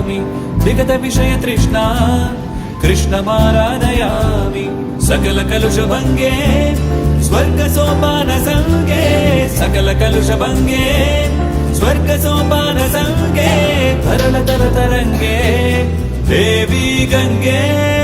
आराधयामि विगत विषय तृष्णा कृष्णमाराधयामि सकल कलुषभङ्गे स्वर्ग सोपान संगे सकल कलुषभङ्गे स्वर्ग सोपान संगे तरल तर तरंगे देवी गंगे